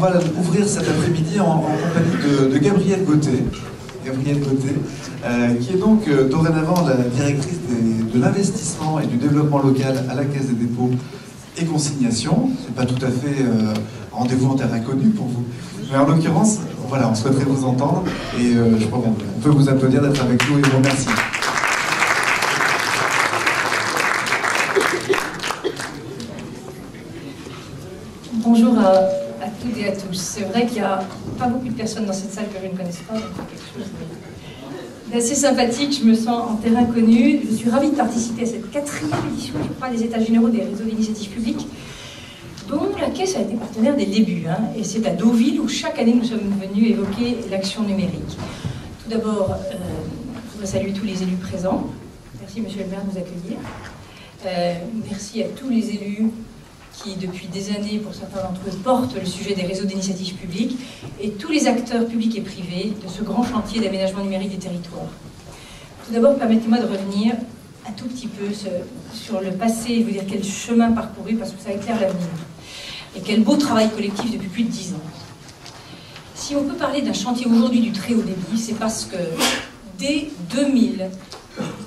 On va ouvrir cet après-midi en compagnie de Gabrielle Gauthier. Gabrielle Gauthier, qui est donc dorénavant la directrice de l'investissement et du développement local à la Caisse des dépôts et consignations. C'est pas tout à fait rendez-vous en terre inconnue pour vous. Mais en l'occurrence, voilà, on souhaiterait vous entendre et je crois qu'on peut vous applaudir d'être avec nous et vous remercier. Bonjour à toutes et à tous. C'est vrai qu'il n'y a pas beaucoup de personnes dans cette salle que je ne connaisse pas, donc quelque chose d'assez sympathique. Je me sens en terrain connu. Je suis ravie de participer à cette 4e édition, je crois, des États généraux des réseaux d'initiative publique, dont la Caisse a été partenaire dès le début. Et c'est à Deauville où chaque année nous sommes venus évoquer l'action numérique. Tout d'abord, je voudrais saluer tous les élus présents. Merci Monsieur le maire de nous accueillir. Merci à tous les élus qui, depuis des années, pour certains d'entre eux, portent le sujet des réseaux d'initiative publique, et tous les acteurs publics et privés de ce grand chantier d'aménagement numérique des territoires. Tout d'abord, permettez-moi de revenir un tout petit peu sur le passé et vous dire quel chemin parcouru, parce que ça éclaire l'avenir. Et quel beau travail collectif depuis plus de 10 ans. Si on peut parler d'un chantier aujourd'hui du très haut débit, c'est parce que dès 2000,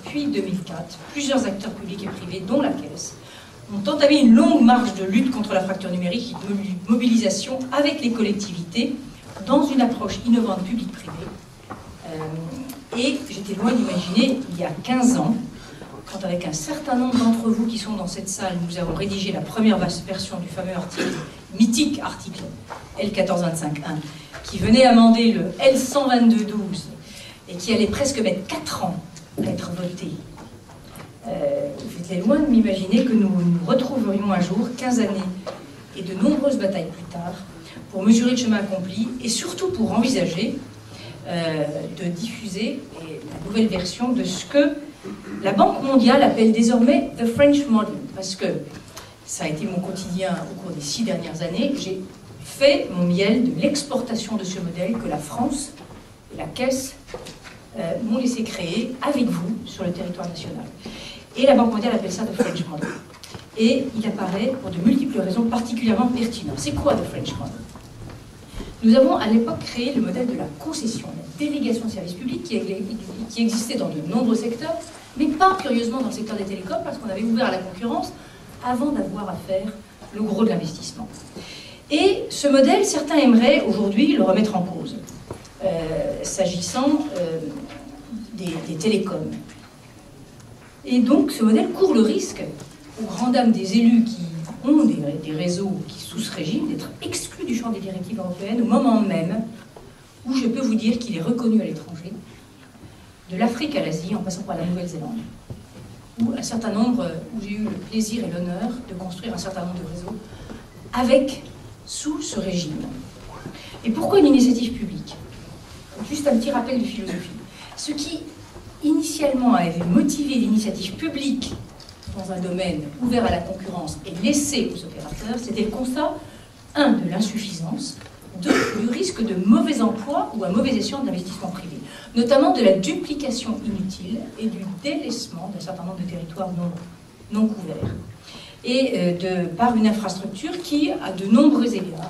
puis 2004, plusieurs acteurs publics et privés, dont la Caisse, ont entamé une longue marche de lutte contre la fracture numérique et de mobilisation avec les collectivités dans une approche innovante publique-privée. Et j'étais loin d'imaginer, il y a 15 ans, quand avec un certain nombre d'entre vous qui sont dans cette salle, nous avons rédigé la première version du fameux article, mythique article L1425.1, qui venait amender le L122.12 et qui allait presque mettre 4 ans à être voté. J'étais loin de m'imaginer que nous nous retrouverions un jour, 15 années et de nombreuses batailles plus tard, pour mesurer le chemin accompli et surtout pour envisager de diffuser la nouvelle version de ce que la Banque mondiale appelle désormais « the French model », parce que ça a été mon quotidien au cours des 6 dernières années. J'ai fait mon miel de l'exportation de ce modèle que la France et la Caisse m'ont laissé créer avec vous sur le territoire national. Et la Banque mondiale appelle ça « the French model ». Et il apparaît pour de multiples raisons particulièrement pertinentes. C'est quoi « the French model » ? Nous avons à l'époque créé le modèle de la concession, la délégation de services publics qui existait dans de nombreux secteurs, mais pas curieusement dans le secteur des télécoms, parce qu'on avait ouvert à la concurrence avant d'avoir à faire le gros de l'investissement. Et ce modèle, certains aimeraient aujourd'hui le remettre en cause, s'agissant des télécoms. Et donc ce modèle court le risque, aux grandes dames des élus qui ont des réseaux qui sous ce régime, d'être exclus du champ des directives européennes au moment même où je peux vous dire qu'il est reconnu à l'étranger, de l'Afrique à l'Asie, en passant par la Nouvelle-Zélande, où j'ai eu le plaisir et l'honneur de construire un certain nombre de réseaux sous ce régime. Et pourquoi une initiative publique? Juste un petit rappel de philosophie. Ce qui initialement avait motivé l'initiative publique dans un domaine ouvert à la concurrence et laissé aux opérateurs, c'était le constat, 1, de l'insuffisance, 2, du risque de mauvais emploi ou un mauvais escient de l'investissement privé, notamment de la duplication inutile et du délaissement d'un certain nombre de territoires non couverts, et par une infrastructure qui, à de nombreux égards,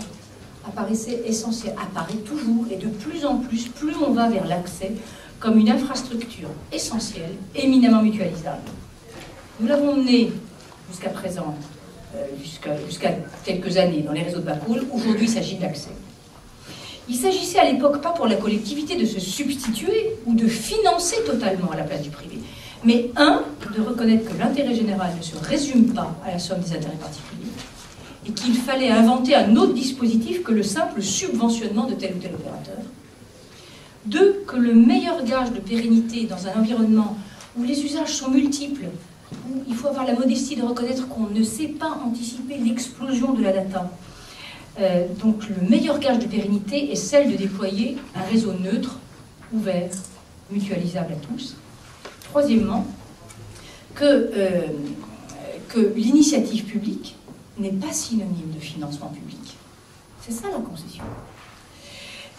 apparaissait essentielle, apparaît toujours, et de plus en plus on va vers l'accès comme une infrastructure essentielle, éminemment mutualisable. Nous l'avons mené jusqu'à présent, jusqu'à quelques années, dans les réseaux de backhaul. Aujourd'hui, il s'agit de l'accès. Il s'agissait à l'époque pas pour la collectivité de se substituer ou de financer totalement à la place du privé, mais de reconnaître que l'intérêt général ne se résume pas à la somme des intérêts particuliers et qu'il fallait inventer un autre dispositif que le simple subventionnement de tel ou tel opérateur. 2, que le meilleur gage de pérennité dans un environnement où les usages sont multiples, où il faut avoir la modestie de reconnaître qu'on ne sait pas anticiper l'explosion de la data. Donc le meilleur gage de pérennité est celle de déployer un réseau neutre, ouvert, mutualisable à tous. Troisièmement, que l'initiative publique n'est pas synonyme de financement public. C'est ça la concession.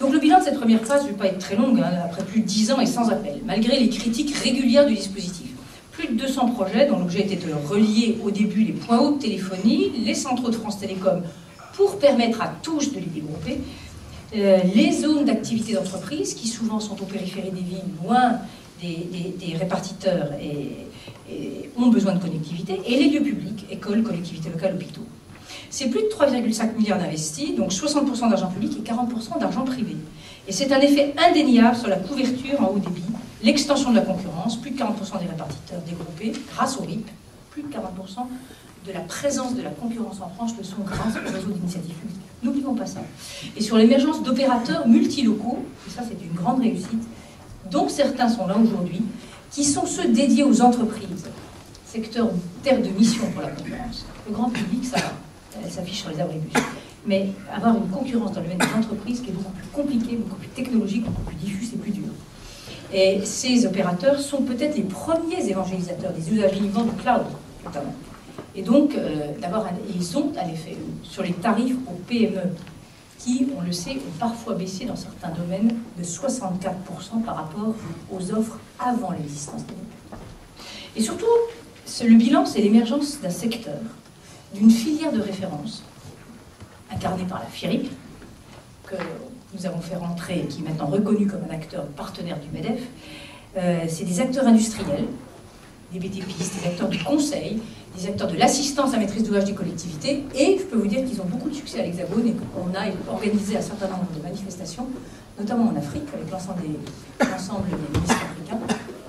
Donc le bilan de cette première phase ne va pas être très long, après plus de 10 ans et sans appel, malgré les critiques régulières du dispositif. Plus de 200 projets dont l'objet était de relier au début les points hauts de téléphonie, les centraux de France Télécom pour permettre à tous de les dégrouper. Les zones d'activité d'entreprise, qui souvent sont aux périphéries des villes, loin des répartiteurs et ont besoin de connectivité, et les lieux publics, écoles, collectivités locales, hôpitaux. C'est plus de 3,5 milliards d'investis, donc 60% d'argent public et 40% d'argent privé. Et c'est un effet indéniable sur la couverture en haut débit, l'extension de la concurrence, plus de 40% des répartiteurs dégroupés grâce au RIP, plus de 40% de la présence de la concurrence en France le sont grâce au réseau d'initiatives publiques. N'oublions pas ça. Et sur l'émergence d'opérateurs multilocaux, et ça c'est une grande réussite, dont certains sont là aujourd'hui, qui sont ceux dédiés aux entreprises, secteur terre de mission pour la concurrence. Le grand public, ça va, elle s'affiche sur les abribus. Mais avoir une concurrence dans le domaine des entreprises qui est beaucoup plus compliquée, beaucoup plus technologique, beaucoup plus diffuse et plus dur. Et ces opérateurs sont peut-être les premiers évangélisateurs des usages innovants du cloud, notamment. Et donc, d'abord, ils ont un effet sur les tarifs aux PME, qui, on le sait, ont parfois baissé dans certains domaines de 64% par rapport aux offres avant l'existence des PME. Et surtout, le bilan, c'est l'émergence d'un secteur, d'une filière de référence, incarnée par la FIRIP, que nous avons fait rentrer et qui est maintenant reconnu comme un acteur partenaire du MEDEF. C'est des acteurs industriels, des BTPistes, des acteurs du conseil, des acteurs de l'assistance à maîtrise d'ouvrage des collectivités, et je peux vous dire qu'ils ont beaucoup de succès à l'Hexagone et qu'on a organisé un certain nombre de manifestations, notamment en Afrique, avec l'ensemble des ministres africains,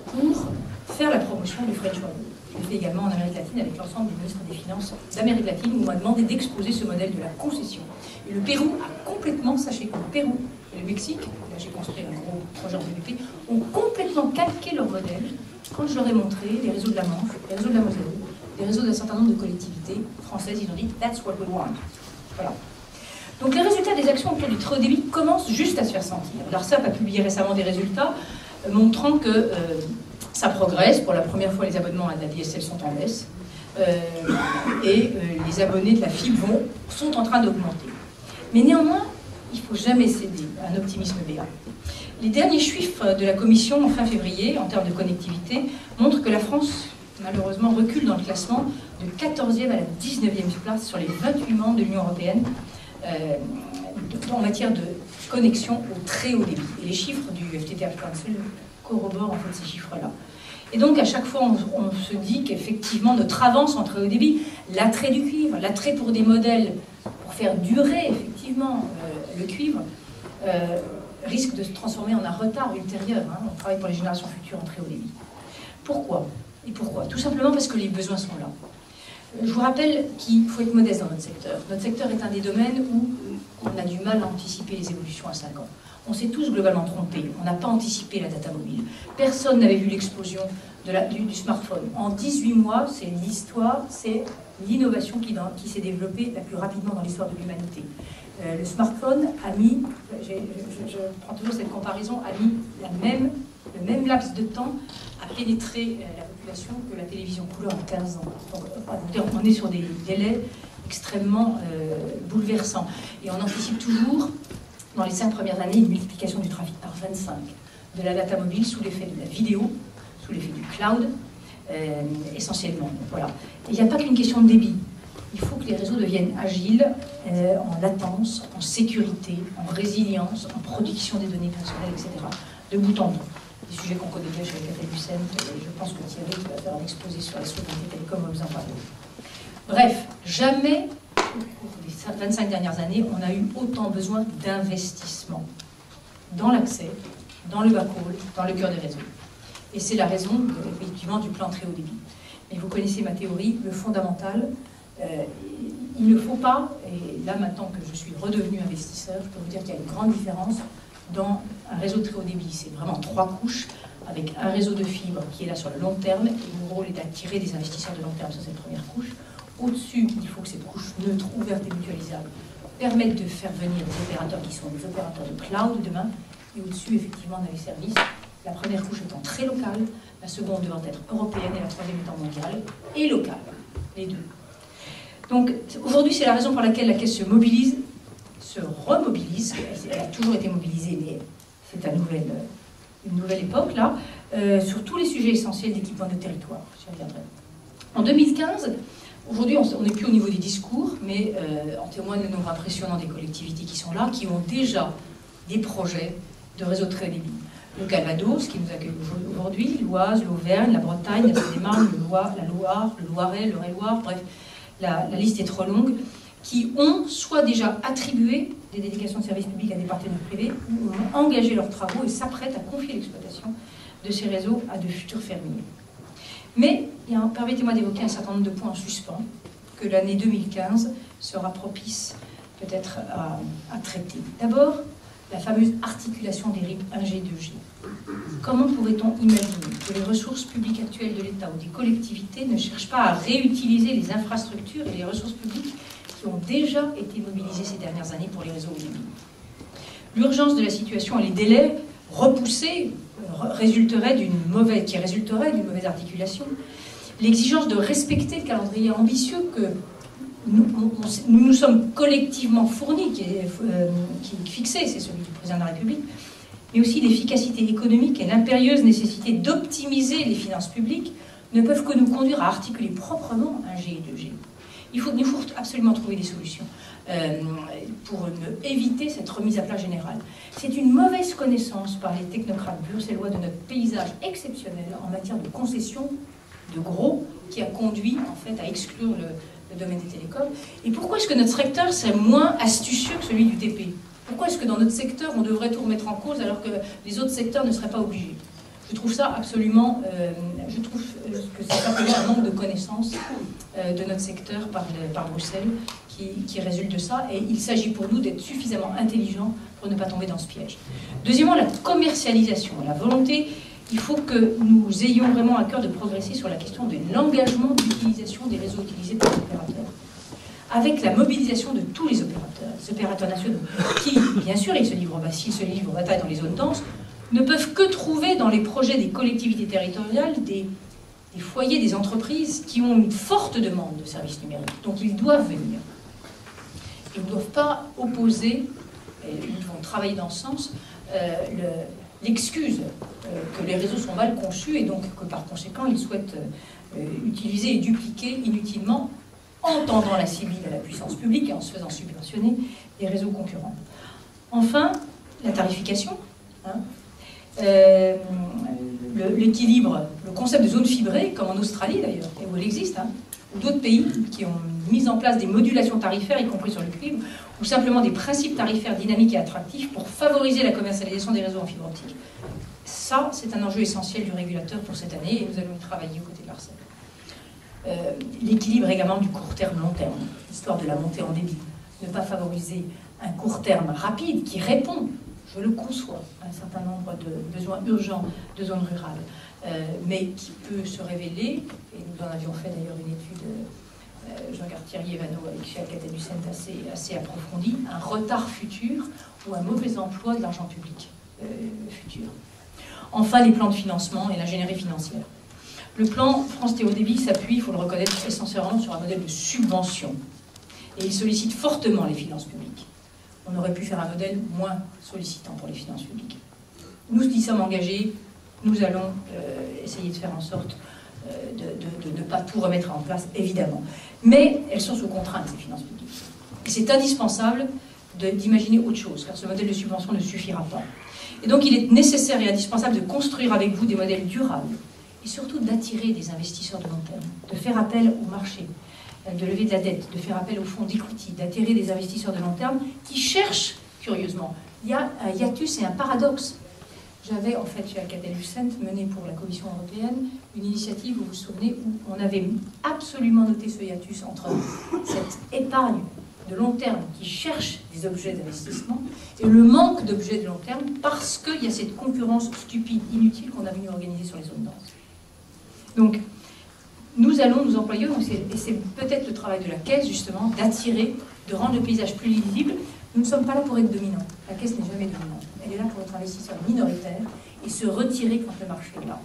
pour faire la promotion du French Model. Je le fais également en Amérique latine avec l'ensemble des ministres des Finances d'Amérique latine, où on m'a demandé d'exposer ce modèle de la concession. Et le Pérou a complètement, sachez que le Pérou et le Mexique, là j'ai construit un gros projet en PPP, ont complètement calqué leur modèle quand je leur ai montré les réseaux de la Manche, les réseaux de la Moselle, les réseaux d'un certain nombre de collectivités françaises. Ils ont dit « That's what we want ». Voilà. Donc les résultats des actions autour du très haut débit commencent juste à se faire sentir. L'ARCEP a publié récemment des résultats montrant que ça progresse. Pour la première fois, les abonnements à la DSL sont en baisse. Et les abonnés de la fibre sont en train d'augmenter. Mais néanmoins, il ne faut jamais céder à un optimisme béat. Les derniers chiffres de la Commission en fin février, en termes de connectivité, montrent que la France, malheureusement, recule dans le classement de 14e à la 19e place sur les 28 membres de l'Union européenne en matière de connexion au très haut débit. Et les chiffres du FTTH Council corroborent en fait ces chiffres-là. Et donc, à chaque fois, on se dit qu'effectivement, notre avance en très haut débit, l'attrait du cuivre, l'attrait pour des modèles, pour faire durer, effectivement, le cuivre, risque de se transformer en un retard ultérieur. Hein. On travaille pour les générations futures en très haut débit. Pourquoi ? Et pourquoi ? Tout simplement parce que les besoins sont là. Je vous rappelle qu'il faut être modeste dans notre secteur. Notre secteur est un des domaines où on a du mal à anticiper les évolutions à 5 ans. On s'est tous globalement trompés. On n'a pas anticipé la data mobile. Personne n'avait vu l'explosion du smartphone. En 18 mois, c'est l'histoire, c'est l'innovation qui s'est développée la plus rapidement dans l'histoire de l'humanité. Le smartphone a mis, je prends toujours cette comparaison, a mis le même laps de temps à pénétrer la population que la télévision couleur en 15 ans. Donc, on est sur des délais extrêmement bouleversants. Et on anticipe toujours, dans les 5 premières années, une multiplication du trafic par 25 de la data mobile sous l'effet de la vidéo, sous l'effet du cloud, essentiellement. Voilà. Il n'y a pas qu'une question de débit. Il faut que les réseaux deviennent agiles, en latence, en sécurité, en résilience, en production des données personnelles, etc. De bout en bout. Des sujets qu'on connaît bien chez Catherine Lucent, je pense que Thierry qui va faire un exposé sur la souveraineté télécom va vous en parler. Bref, jamais, au cours des 25 dernières années, on a eu autant besoin d'investissement dans l'accès, dans le backhaul, dans le cœur des réseaux. Et c'est la raison, effectivement, du plan très haut débit. Mais vous connaissez ma théorie, le fondamental, il ne faut pas, et là maintenant que je suis redevenu investisseur, je peux vous dire qu'il y a une grande différence dans un réseau de très haut débit. C'est vraiment 3 couches, avec un réseau de fibres qui est là sur le long terme, et mon rôle est d'attirer des investisseurs de long terme sur cette première couche. Au-dessus, il faut que cette couche neutre, ouverte et mutualisable permette de faire venir des opérateurs qui sont des opérateurs de cloud demain, et au-dessus, effectivement, on a les services. La première couche étant très locale, la seconde devant être européenne et la troisième étant mondiale et locale, les deux. Donc aujourd'hui, c'est la raison pour laquelle la Caisse se mobilise, se remobilise. Elle a toujours été mobilisée, mais c'est une nouvelle époque là, sur tous les sujets essentiels d'équipement de territoire. J'y reviendrai. En 2015, Aujourd'hui, on n'est plus au niveau des discours, mais en témoigne le nombre impressionnant des collectivités qui sont là, qui ont déjà des projets de réseau très haut débit. Le Calvados, qui nous accueille aujourd'hui, l'Oise, l'Auvergne, la Bretagne, la Seine-et-Marne, la Loire, le Loiret, le Eure-et-Loir, bref, la liste est trop longue, qui ont soit déjà attribué des délégations de services publics à des partenaires privés, ou ont engagé leurs travaux et s'apprêtent à confier l'exploitation de ces réseaux à de futurs fermiers. Mais permettez-moi d'évoquer un certain nombre de points en suspens que l'année 2015 sera propice peut-être à traiter. D'abord, la fameuse articulation des RIP 1G, 2G. Comment pourrait-on imaginer que les ressources publiques actuelles de l'État ou des collectivités ne cherchent pas à réutiliser les infrastructures et les ressources publiques qui ont déjà été mobilisées ces dernières années pour les réseaux haut débit? L'urgence de la situation et les délais repoussés résulterait d'une mauvaise articulation. L'exigence de respecter le calendrier ambitieux que nous sommes collectivement fournis, qui est fixé, c'est celui du président de la République, mais aussi l'efficacité économique et l'impérieuse nécessité d'optimiser les finances publiques ne peuvent que nous conduire à articuler proprement 1G et 2G. Il faut absolument trouver des solutions pour éviter cette remise à plat générale. C'est une mauvaise connaissance par les technocrates bruxellois de notre paysage exceptionnel en matière de concession de gros qui a conduit en fait à exclure le domaine des télécoms. Et pourquoi est-ce que notre secteur serait moins astucieux que celui du TP? Pourquoi est-ce que dans notre secteur on devrait tout remettre en cause alors que les autres secteurs ne seraient pas obligés? Je trouve ça absolument, je trouve que c'est simplement un manque de connaissances de notre secteur par Bruxelles qui résulte de ça, et il s'agit pour nous d'être suffisamment intelligents pour ne pas tomber dans ce piège. Deuxièmement, la commercialisation, la volonté. Il faut que nous ayons vraiment à cœur de progresser sur la question de l'engagement d'utilisation des réseaux utilisés par les opérateurs, avec la mobilisation de tous les opérateurs nationaux, qui, bien sûr, s'ils se livrent bataille dans les zones denses, ne peuvent que trouver dans les projets des collectivités territoriales des foyers, des entreprises qui ont une forte demande de services numériques. Donc ils doivent venir. Ils ne doivent pas opposer, et nous devons travailler dans ce sens, l'excuse que les réseaux sont mal conçus et donc que par conséquent ils souhaitent utiliser et dupliquer inutilement, en tendant la civile à la puissance publique et en se faisant subventionner les réseaux concurrents. Enfin, la tarification. L'équilibre, le concept de zone fibrée, comme en Australie d'ailleurs, et où elle existe, ou d'autres pays qui ont mis en place des modulations tarifaires, y compris sur le cuivre, ou simplement des principes tarifaires dynamiques et attractifs pour favoriser la commercialisation des réseaux en fibre optique. Ça, c'est un enjeu essentiel du régulateur pour cette année, et nous allons y travailler aux côtés de l'ARCEP. L'équilibre également du court terme, long terme, l'histoire de la montée en débit. Ne pas favoriser un court terme rapide qui répond, je le conçois, à un certain nombre de besoins urgents de zones rurales, mais qui peut se révéler, et nous en avions fait d'ailleurs une étude, Jean-Garde Thierry et Vano avec chez Alcatel-Lucent assez approfondie, un retard futur ou un mauvais emploi de l'argent public futur. Enfin, les plans de financement et l'ingénierie financière. Le plan France Très Haut Débit s'appuie, il faut le reconnaître, essentiellement sur un modèle de subvention. Et il sollicite fortement les finances publiques. On aurait pu faire un modèle moins sollicitant pour les finances publiques. Nous y sommes engagés, nous allons essayer de faire en sorte de ne pas tout remettre en place, évidemment. Mais elles sont sous contrainte, ces finances publiques. Et c'est indispensable d'imaginer autre chose, car ce modèle de subvention ne suffira pas. Et donc il est nécessaire et indispensable de construire avec vous des modèles durables, et surtout d'attirer des investisseurs de long terme, de faire appel au marché, de lever de la dette, de faire appel aux fonds d'equity, d'attirer des investisseurs de long terme qui cherchent, curieusement. Il y a un hiatus et un paradoxe. J'avais, en fait, chez Alcatel-Lucent, mené pour la Commission européenne une initiative, vous vous souvenez, où on avait absolument noté ce hiatus entre cette épargne de long terme qui cherche des objets d'investissement et le manque d'objets de long terme parce qu'il y a cette concurrence stupide, inutile qu'on a venu organiser sur les zones denses. Donc, nous allons nous employer, et c'est peut-être le travail de la Caisse, justement, d'attirer, de rendre le paysage plus lisible. Nous ne sommes pas là pour être dominants. La Caisse n'est jamais dominante. Elle est là pour être investisseur minoritaire et se retirer quand le marché est là.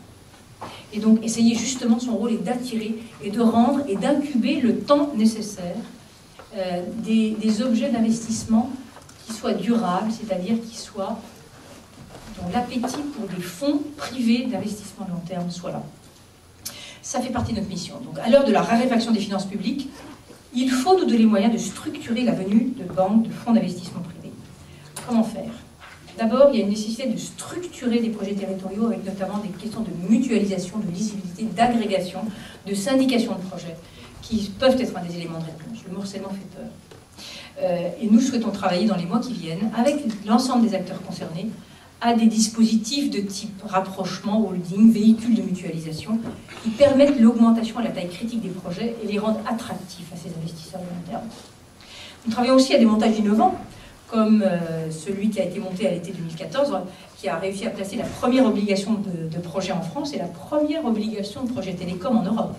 Et donc, essayer justement, son rôle est d'attirer et de rendre et d'incuber le temps nécessaire des objets d'investissement qui soient durables, c'est-à-dire dont l'appétit pour des fonds privés d'investissement long terme soit là. ça fait partie de notre mission. Donc, à l'heure de la raréfaction des finances publiques, il faut nous donner les moyens de structurer la venue de banques, de fonds d'investissement privés. Comment faire? D'abord, il y a une nécessité de structurer des projets territoriaux avec notamment des questions de mutualisation, de lisibilité, d'agrégation, de syndication de projets, qui peuvent être un des éléments de réponse. Le morcellement fait peur. Et nous souhaitons travailler dans les mois qui viennent avec l'ensemble des acteurs concernés à des dispositifs de type rapprochement, holding, véhicules de mutualisation qui permettent l'augmentation à la taille critique des projets et les rendent attractifs à ces investisseurs de long terme. Nous travaillons aussi à des montages innovants, comme celui qui a été monté à l'été 2014, qui a réussi à placer la première obligation de projet en France et la première obligation de projet télécom en Europe,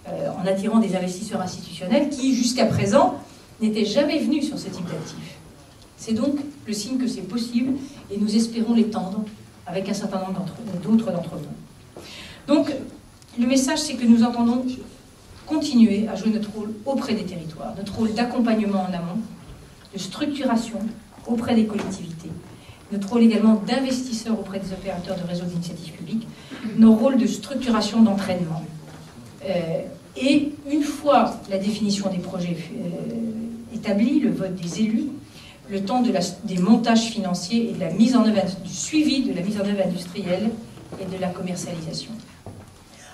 en attirant des investisseurs institutionnels qui, jusqu'à présent, n'étaient jamais venus sur ce type d'actifs. C'est donc le signe que c'est possible et nous espérons l'étendre avec un certain nombre d'autres d'entre vous. Donc, le message, c'est que nous entendons continuer à jouer notre rôle auprès des territoires, notre rôle d'accompagnement en amont, de structuration auprès des collectivités, notre rôle également d'investisseurs auprès des opérateurs de réseaux d'initiative publique, nos rôles de structuration d'entraînement. Et une fois la définition des projets établie, le vote des élus, le temps des montages financiers et de la mise en œuvre, du suivi de la mise en œuvre industrielle et de la commercialisation.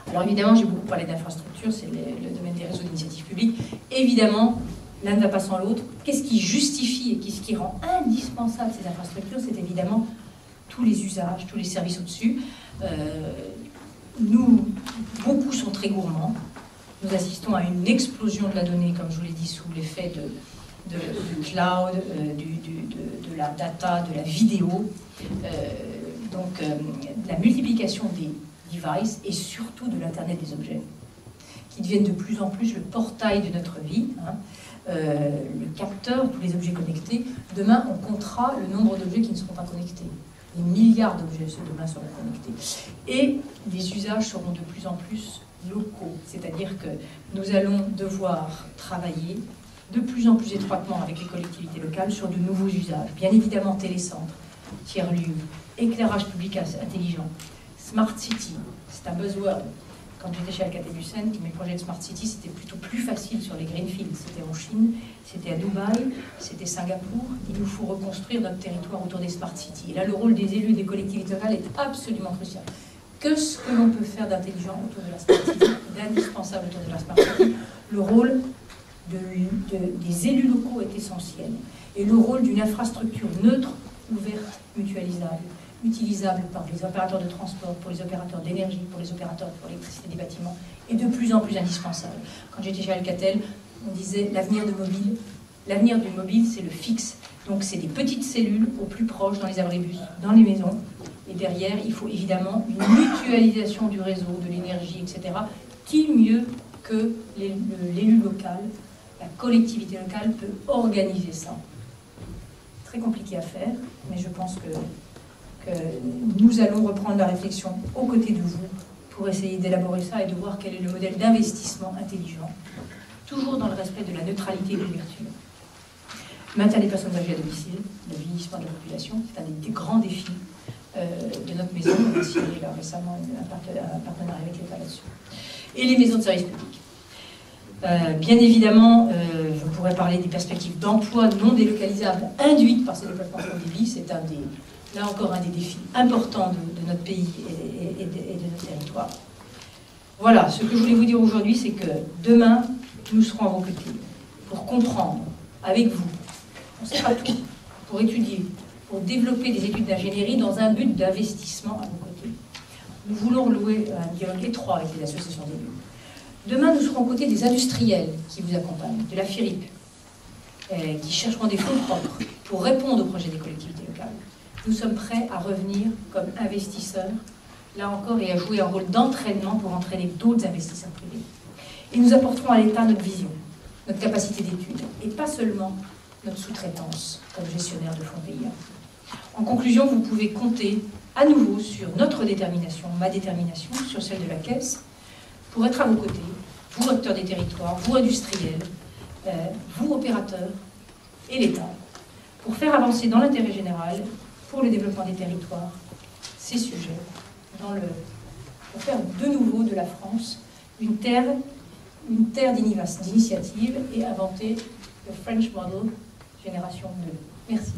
Alors évidemment, j'ai beaucoup parlé d'infrastructure, c'est le domaine des réseaux d'initiative publique. Évidemment, l'un ne va pas sans l'autre. Qu'est-ce qui justifie et qu'est-ce qui rend indispensable ces infrastructures? C'est évidemment tous les usages, tous les services au-dessus. Beaucoup sont très gourmands. Nous assistons à une explosion de la donnée, comme je vous l'ai dit, sous l'effet du cloud, de la data, de la vidéo, de la multiplication des devices et surtout de l'Internet des objets, qui deviennent de plus en plus le portail de notre vie, le capteur, tous les objets connectés. Demain, on comptera le nombre d'objets qui ne seront pas connectés. Des milliards d'objets demain seront connectés. Et les usages seront de plus en plus locaux, c'est-à-dire que nous allons devoir travailler de plus en plus étroitement avec les collectivités locales sur de nouveaux usages. Bien évidemment, télécentre, tiers-lieu, éclairage public intelligent, Smart City, c'est un buzzword. Quand j'étais chez Alcatel-Lucent, mes projets de Smart City, c'était plutôt plus facile sur les greenfields. C'était en Chine, c'était à Dubaï, c'était Singapour. Il nous faut reconstruire notre territoire autour des Smart City. Et là, le rôle des élus des collectivités locales est absolument crucial. Qu'est-ce que l'on peut faire d'intelligent autour de la Smart City, d'indispensable autour de la Smart City? Le rôle des élus locaux est essentiel. Et le rôle d'une infrastructure neutre, ouverte, mutualisable, utilisable par les opérateurs de transport, pour les opérateurs d'énergie, pour les opérateurs pour l'électricité des bâtiments, est de plus en plus indispensable. Quand j'étais chez Alcatel, on disait l'avenir du mobile, c'est le fixe. Donc c'est des petites cellules au plus proche, dans les abribus, dans les maisons. Et derrière, il faut évidemment une mutualisation du réseau, de l'énergie, etc. Qui mieux que l'élu local, la collectivité locale peut organiser ça? Très compliqué à faire, mais je pense que nous allons reprendre la réflexion aux côtés de vous pour essayer d'élaborer ça et de voir quel est le modèle d'investissement intelligent, toujours dans le respect de la neutralité et de l'ouverture. Maintien des personnes âgées à domicile, le vieillissement de la population, c'est un des grands défis de notre maison. On a signé là, récemment un partenariat avec l'État là-dessus. Et les maisons de services publics. Bien évidemment, je pourrais parler des perspectives d'emploi non délocalisables induites par ces développements de vie. C'est là encore un des défis importants de notre pays et de notre territoire. Voilà, ce que je voulais vous dire aujourd'hui, c'est que demain, nous serons à vos côtés pour comprendre avec vous, on ne sait pas tout, pour étudier, pour développer des études d'ingénierie dans un but d'investissement à vos côtés. Nous voulons louer un dialogue étroit avec les associations d'élus. Demain, nous serons aux côtés des industriels qui vous accompagnent, de la FIRIP, qui chercheront des fonds propres pour répondre aux projets des collectivités locales. Nous sommes prêts à revenir comme investisseurs, là encore, et à jouer un rôle d'entraînement pour entraîner d'autres investisseurs privés. Et nous apporterons à l'État notre vision, notre capacité d'étude, et pas seulement notre sous-traitance comme gestionnaire de fonds payants. En conclusion, vous pouvez compter à nouveau sur notre détermination, ma détermination, sur celle de la Caisse, pour être à vos côtés, vous acteurs des territoires, vous industriels, vous opérateurs et l'État, pour faire avancer dans l'intérêt général, pour le développement des territoires, ces sujets, pour faire de nouveau de la France une terre d'initiative et inventer le French Model Génération 2. Merci.